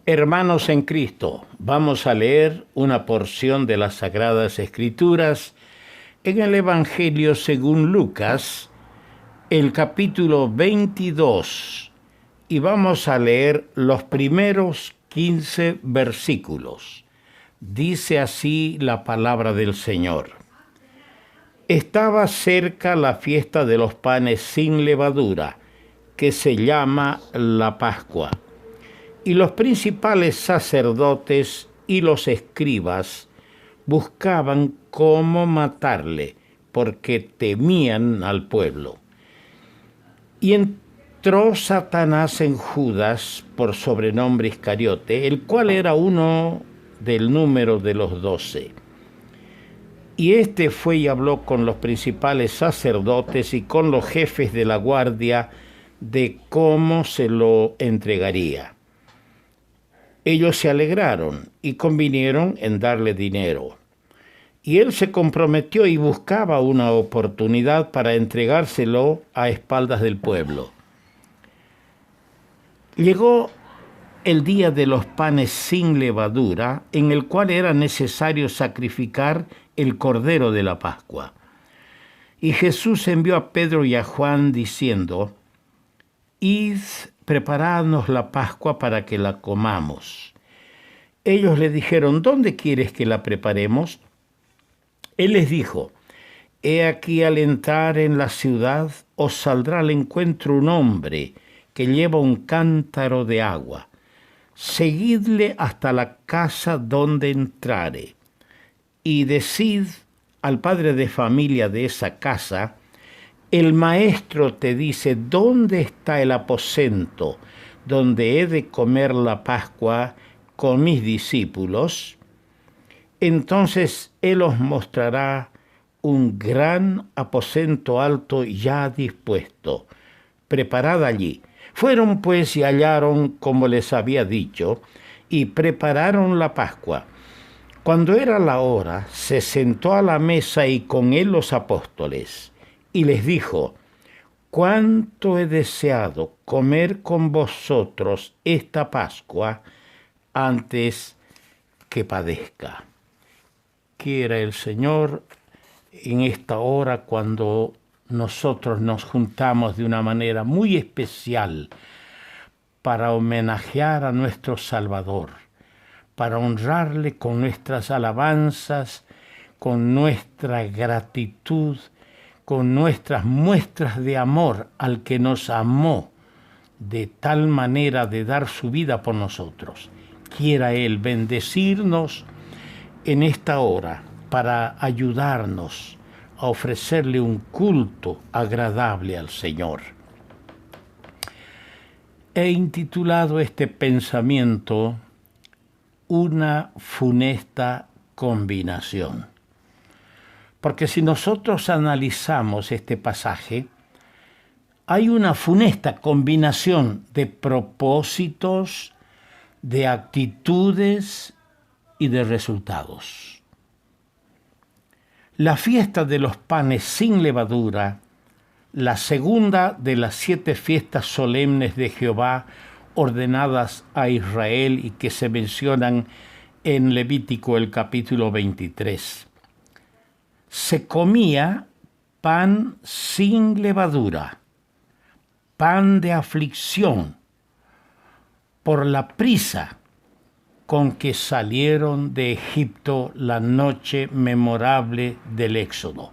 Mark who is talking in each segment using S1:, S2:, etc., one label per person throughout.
S1: Hermanos en Cristo, vamos a leer una porción de las Sagradas Escrituras en el Evangelio según Lucas, el capítulo 22, y vamos a leer los primeros 15 versículos. Dice así la palabra del Señor. Estaba cerca la fiesta de los panes sin levadura, que se llama la Pascua. Y los principales sacerdotes y los escribas buscaban cómo matarle, porque temían al pueblo. Y entró Satanás en Judas, por sobrenombre Iscariote, el cual era uno del número de los 12. Y éste fue y habló con los principales sacerdotes y con los jefes de la guardia de cómo se lo entregaría. Ellos se alegraron y convinieron en darle dinero. Y él se comprometió y buscaba una oportunidad para entregárselo a espaldas del pueblo. Llegó el día de los panes sin levadura, en el cual era necesario sacrificar el cordero de la Pascua. Y Jesús envió a Pedro y a Juan diciendo: Id, preparadnos la Pascua para que la comamos. Ellos le dijeron: ¿Dónde quieres que la preparemos? Él les dijo: He aquí, al entrar en la ciudad os saldrá al encuentro un hombre que lleva un cántaro de agua. Seguidle hasta la casa donde entrare, y decid al padre de familia de esa casa: el maestro te dice, ¿dónde está el aposento donde he de comer la Pascua con mis discípulos? Entonces él os mostrará un gran aposento alto ya dispuesto. Preparad allí. Fueron pues y hallaron como les había dicho, y prepararon la Pascua. Cuando era la hora, se sentó a la mesa y con él los apóstoles. Y les dijo: cuánto he deseado comer con vosotros esta Pascua antes que padezca. Quiera el Señor en esta hora, cuando nosotros nos juntamos de una manera muy especial para homenajear a nuestro Salvador, para honrarle con nuestras alabanzas, con nuestra gratitud, con nuestras muestras de amor al que nos amó de tal manera de dar su vida por nosotros. Quiera Él bendecirnos en esta hora para ayudarnos a ofrecerle un culto agradable al Señor. He intitulado este pensamiento Una funesta combinación. Porque si nosotros analizamos este pasaje, hay una funesta combinación de propósitos, de actitudes y de resultados. La fiesta de los panes sin levadura, la segunda de las 7 fiestas solemnes de Jehová ordenadas a Israel y que se mencionan en Levítico el capítulo 23. Se comía pan sin levadura, pan de aflicción, por la prisa con que salieron de Egipto la noche memorable del Éxodo.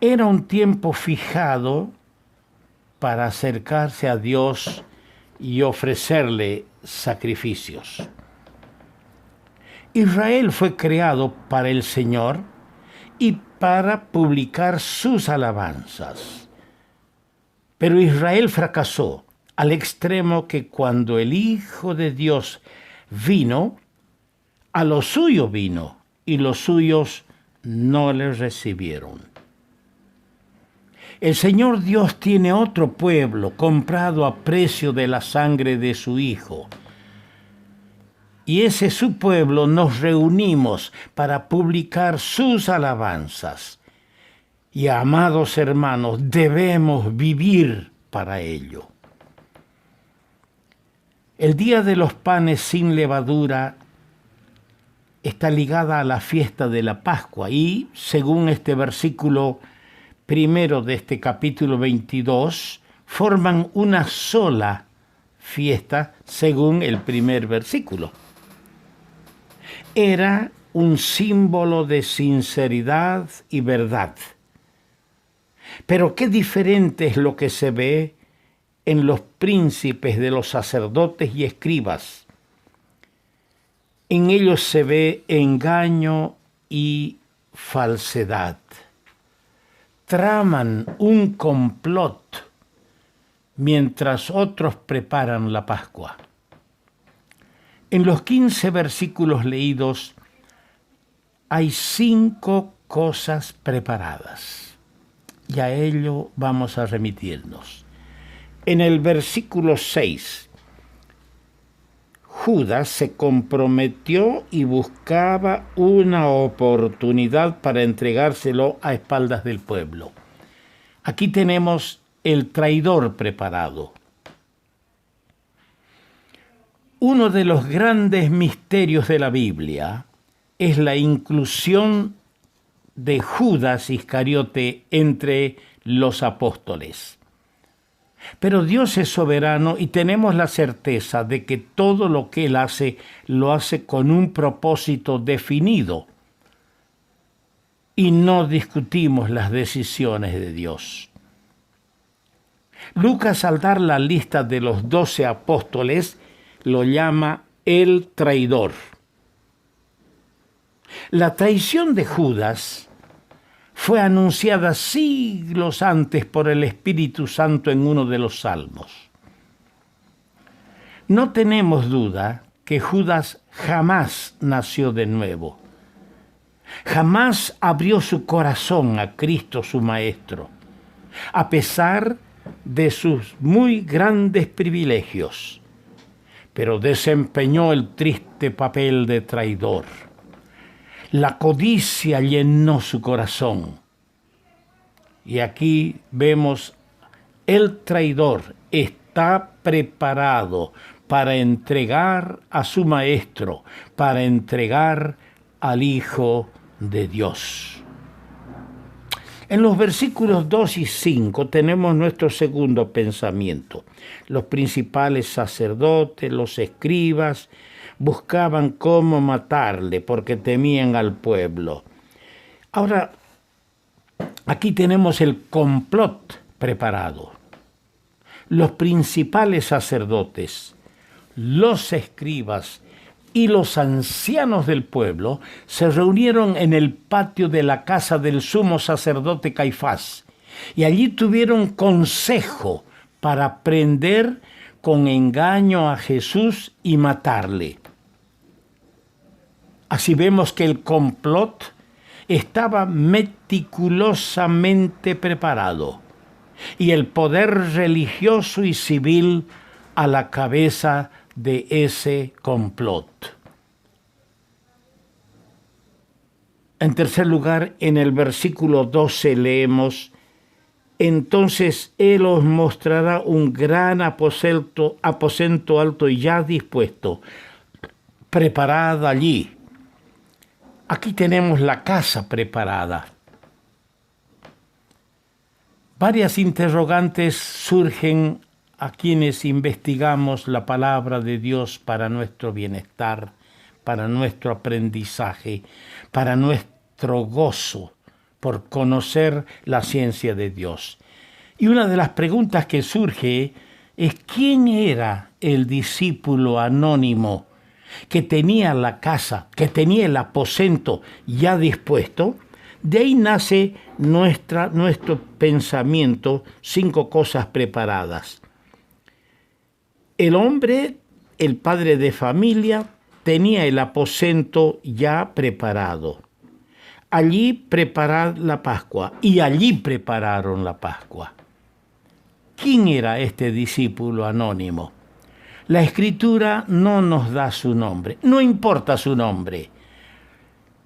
S1: Era un tiempo fijado para acercarse a Dios y ofrecerle sacrificios. Israel fue creado para el Señor y para publicar sus alabanzas. Pero Israel fracasó al extremo que cuando el Hijo de Dios vino, a lo suyo vino y los suyos no le recibieron. El Señor Dios tiene otro pueblo comprado a precio de la sangre de su Hijo. Y ese su pueblo nos reunimos para publicar sus alabanzas. Y amados hermanos, debemos vivir para ello. El día de los panes sin levadura está ligada a la fiesta de la Pascua y, según este versículo primero de este capítulo 22, forman una sola fiesta según el primer versículo. Era un símbolo de sinceridad y verdad. Pero qué diferente es lo que se ve en los príncipes de los sacerdotes y escribas. En ellos se ve engaño y falsedad. Traman un complot mientras otros preparan la Pascua. En los 15 versículos leídos hay 5 cosas preparadas y a ello vamos a remitirnos. En el versículo 6, Judas se comprometió y buscaba una oportunidad para entregárselo a espaldas del pueblo. Aquí tenemos el traidor preparado. Uno de los grandes misterios de la Biblia es la inclusión de Judas Iscariote entre los apóstoles. Pero Dios es soberano y tenemos la certeza de que todo lo que Él hace, lo hace con un propósito definido. Y no discutimos las decisiones de Dios. Lucas, al dar la lista de los 12 apóstoles, lo llama el traidor. La traición de Judas fue anunciada siglos antes por el Espíritu Santo en uno de los salmos. No tenemos duda que Judas jamás nació de nuevo. Jamás abrió su corazón a Cristo su Maestro, a pesar de sus muy grandes privilegios, pero desempeñó el triste papel de traidor. La codicia llenó su corazón. Y aquí vemos el traidor está preparado para entregar a su maestro, para entregar al Hijo de Dios. En los versículos 2 y 5 tenemos nuestro segundo pensamiento. Los principales sacerdotes, los escribas, buscaban cómo matarle porque temían al pueblo. Ahora, aquí tenemos el complot preparado. Los principales sacerdotes, los escribas y los ancianos del pueblo se reunieron en el patio de la casa del sumo sacerdote Caifás y allí tuvieron consejo para prender con engaño a Jesús y matarle. Así vemos que el complot estaba meticulosamente preparado y el poder religioso y civil a la cabeza de ese complot. En tercer lugar, en el versículo 12 leemos: entonces Él os mostrará un gran aposento alto ya dispuesto, preparada allí. Aquí tenemos la casa preparada. Varias interrogantes surgen a quienes investigamos la palabra de Dios para nuestro bienestar, para nuestro aprendizaje, para nuestro gozo por conocer la ciencia de Dios. Y una de las preguntas que surge es: ¿quién era el discípulo anónimo que tenía la casa, que tenía el aposento ya dispuesto? De ahí nace nuestro pensamiento, 5 cosas preparadas. El hombre, el padre de familia, tenía el aposento ya preparado. Allí preparar la Pascua y allí prepararon la Pascua. ¿Quién era este discípulo anónimo? La Escritura no nos da su nombre, no importa su nombre.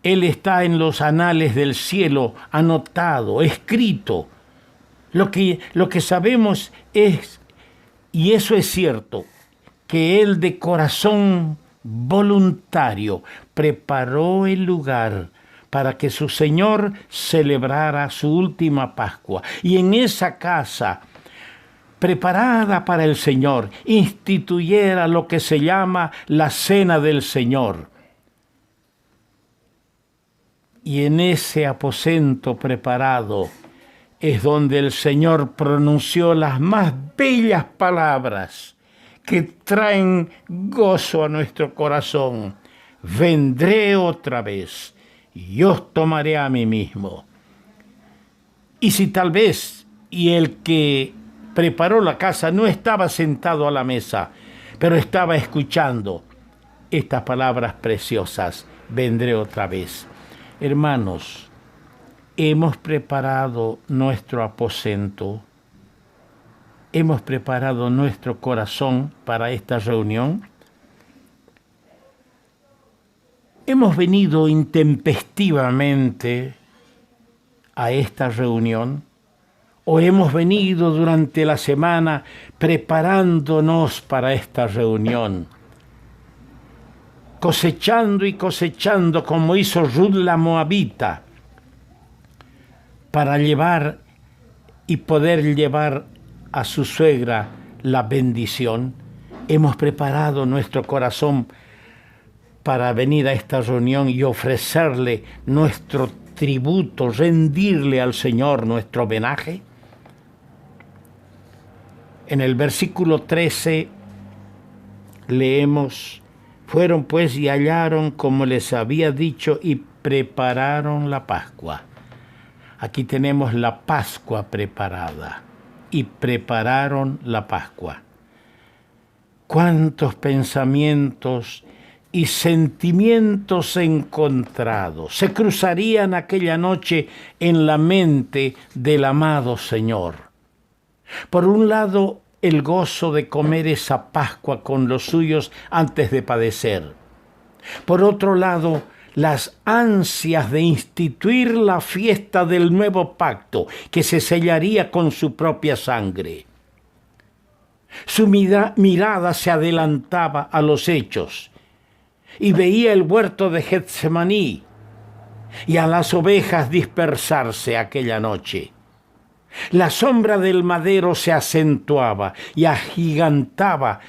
S1: Él está en los anales del cielo, anotado, escrito. Lo que sabemos es, y eso es cierto, que él de corazón voluntario preparó el lugar para que su Señor celebrara su última Pascua. Y en esa casa, preparada para el Señor, instituyera lo que se llama la Cena del Señor. Y en ese aposento preparado es donde el Señor pronunció las más bellas palabras que traen gozo a nuestro corazón. Vendré otra vez y os tomaré a mí mismo. Y si tal vez, y el que preparó la casa no estaba sentado a la mesa, pero estaba escuchando estas palabras preciosas, vendré otra vez. Hermanos, hemos preparado nuestro aposento, hemos preparado nuestro corazón para esta reunión. Hemos venido intempestivamente a esta reunión o hemos venido durante la semana preparándonos para esta reunión, cosechando y cosechando como hizo Ruth la Moabita, para llevar y poder llevar a su suegra la bendición. Hemos preparado nuestro corazón para venir a esta reunión y ofrecerle nuestro tributo, rendirle al Señor nuestro homenaje. En el versículo 13 leemos: fueron pues y hallaron como les había dicho y prepararon la Pascua. Aquí tenemos la Pascua preparada y prepararon la Pascua. Cuántos pensamientos y sentimientos encontrados se cruzarían aquella noche en la mente del amado Señor. Por un lado, el gozo de comer esa Pascua con los suyos antes de padecer. Por otro lado, las ansias de instituir la fiesta del nuevo pacto que se sellaría con su propia sangre. Su mirada se adelantaba a los hechos y veía el huerto de Getsemaní y a las ovejas dispersarse aquella noche. La sombra del madero se acentuaba y agigantaba.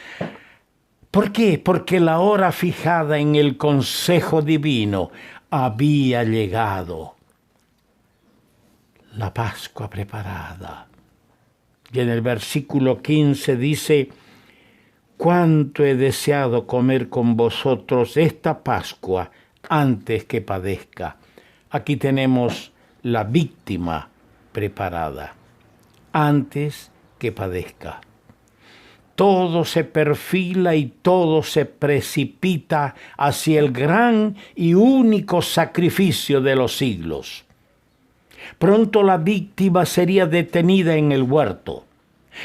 S1: ¿Por qué? Porque la hora fijada en el consejo divino había llegado. La Pascua preparada. Y en el versículo 15 dice: cuánto he deseado comer con vosotros esta Pascua antes que padezca. Aquí tenemos la víctima preparada antes que padezca. Todo se perfila y todo se precipita hacia el gran y único sacrificio de los siglos. Pronto la víctima sería detenida en el huerto.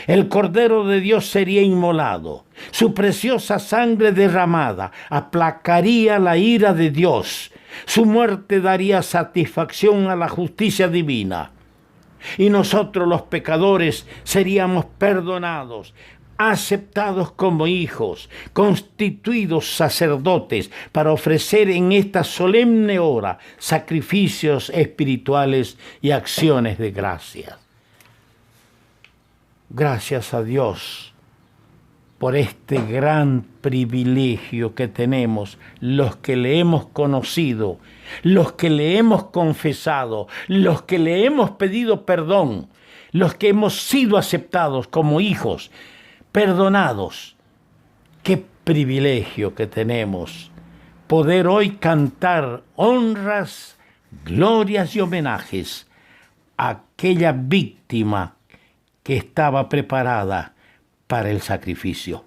S1: El Cordero de Dios sería inmolado. Su preciosa sangre derramada aplacaría la ira de Dios. Su muerte daría satisfacción a la justicia divina. Y nosotros los pecadores seríamos perdonados, aceptados como hijos, constituidos sacerdotes para ofrecer en esta solemne hora sacrificios espirituales y acciones de gracias. Gracias a Dios por este gran privilegio que tenemos los que le hemos conocido, los que le hemos confesado, los que le hemos pedido perdón, los que hemos sido aceptados como hijos, perdonados. Qué privilegio que tenemos poder hoy cantar honras, glorias y homenajes a aquella víctima que estaba preparada para el sacrificio.